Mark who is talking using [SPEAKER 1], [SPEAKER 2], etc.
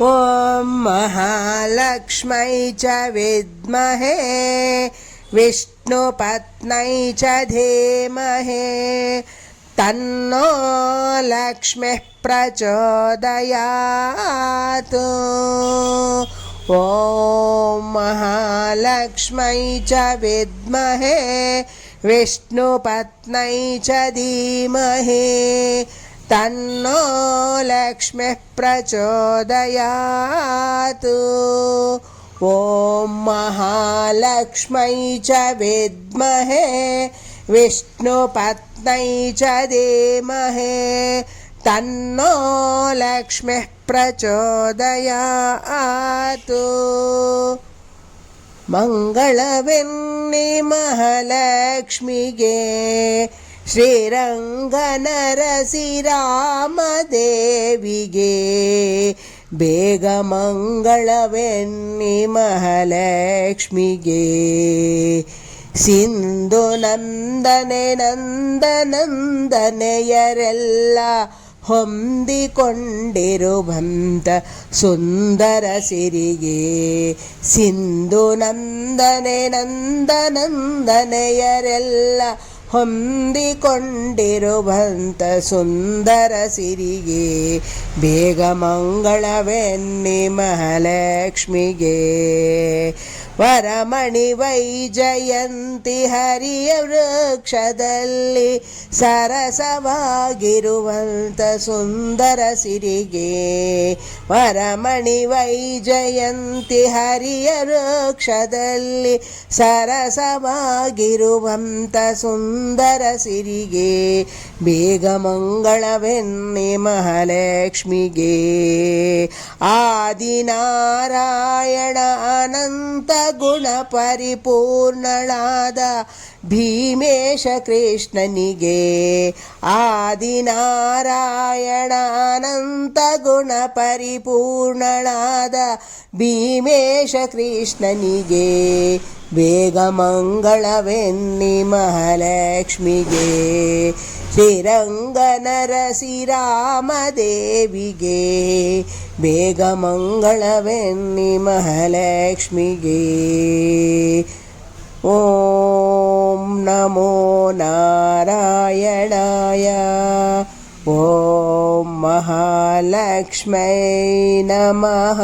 [SPEAKER 1] ॐ महालक्ष्मै च विद्महे विष्णुपत्न्यै च धीमहि तन्नो लक्ष्मीः प्रचोदयात्। ॐ महालक्ष्मै च विद्महे विष्णुपत्न्यै च धीमहि तन्नो लक्ष्मीः प्रचोदयात्। ॐ महालक्ष्मै च विद्महे विष्णुपत्न्यै च धीमहि तन्नो लक्ष्मीः प्रचोदयात्। ಮಂಗಳವೆನ್ನಿ ಮಹಾಲಕ್ಷ್ಮಿಗೆ ಶ್ರೀರಂಗನರಸಿರಾಮದೇವಿಗೆ ಬೇಗ ಮಂಗಳವೆನ್ನಿ ಮಹಾಲಕ್ಷ್ಮಿಗೆ ಸಿಂಧು ನಂದನೆ ನಂದನಂದನೆಯರೆಲ್ಲ ಹೊಂದಿಕೊಂಡಿರುವಂತ ಸುಂದರ ಸಿರಿಗೆ ಸಿಂಧು ನಂದನೆ ನಂದನಂದನೆಯರೆಲ್ಲ ಹೊಂದಿಕೊಂಡಿರುವಂತ ಸುಂದರ ಸಿರಿಗೆ ಬೇಗ ಮಂಗಳವೆನ್ನಿ ಮಹಾಲಕ್ಷ್ಮಿಗೆ ವರಮಣಿ ವೈಜಯಂತಿ ಹರಿಯ ವೃಕ್ಷದಲ್ಲಿ ಸರಸವಾಗಿರುವಂತ ಸುಂದರ ಸಿರಿಗೆ ವರಮಣಿ ವೈಜಯಂತಿ ಹರಿಯ ವೃಕ್ಷದಲ್ಲಿ ಸರಸವಾಗಿರುವಂತ ಸುಂದರ ಸಿರಿಗೆ ಬೇಗ ಮಂಗಳವೆನ್ನಿ ಮಹಾಲಕ್ಷ್ಮಿಗೆ ಆದಿನಾರಾಯಣ ಅನಂತ ಗುಣ ಪರಿಪೂರ್ಣಳಾದ ಭೀಮೇಶ ಕೃಷ್ಣನಿಗೆ ಆದಿನಾರಾಯಣ ಅನಂತ ಗುಣ ಪರಿಪೂರ್ಣಳಾದ ಭೀಮೇಶ ಕೃಷ್ಣನಿಗೆ ಬೇಗ ಮಂಗಳವೆನ್ನಿ ಮಹಾಲಕ್ಷ್ಮಿಗೆ ಶ್ರೀರಂಗನರಸಿರಾಮದೇವಿಗೆ ಬೇಗ ಮಂಗಳವೆನ್ನಿ ಮಹಾಲಕ್ಷ್ಮಿಗೆ ಓಂ ನಮೋ ನಾರಾಯಣಾಯ ಓಂ ಮಹಾಲಕ್ಷ್ಮೈ ನಮಃ.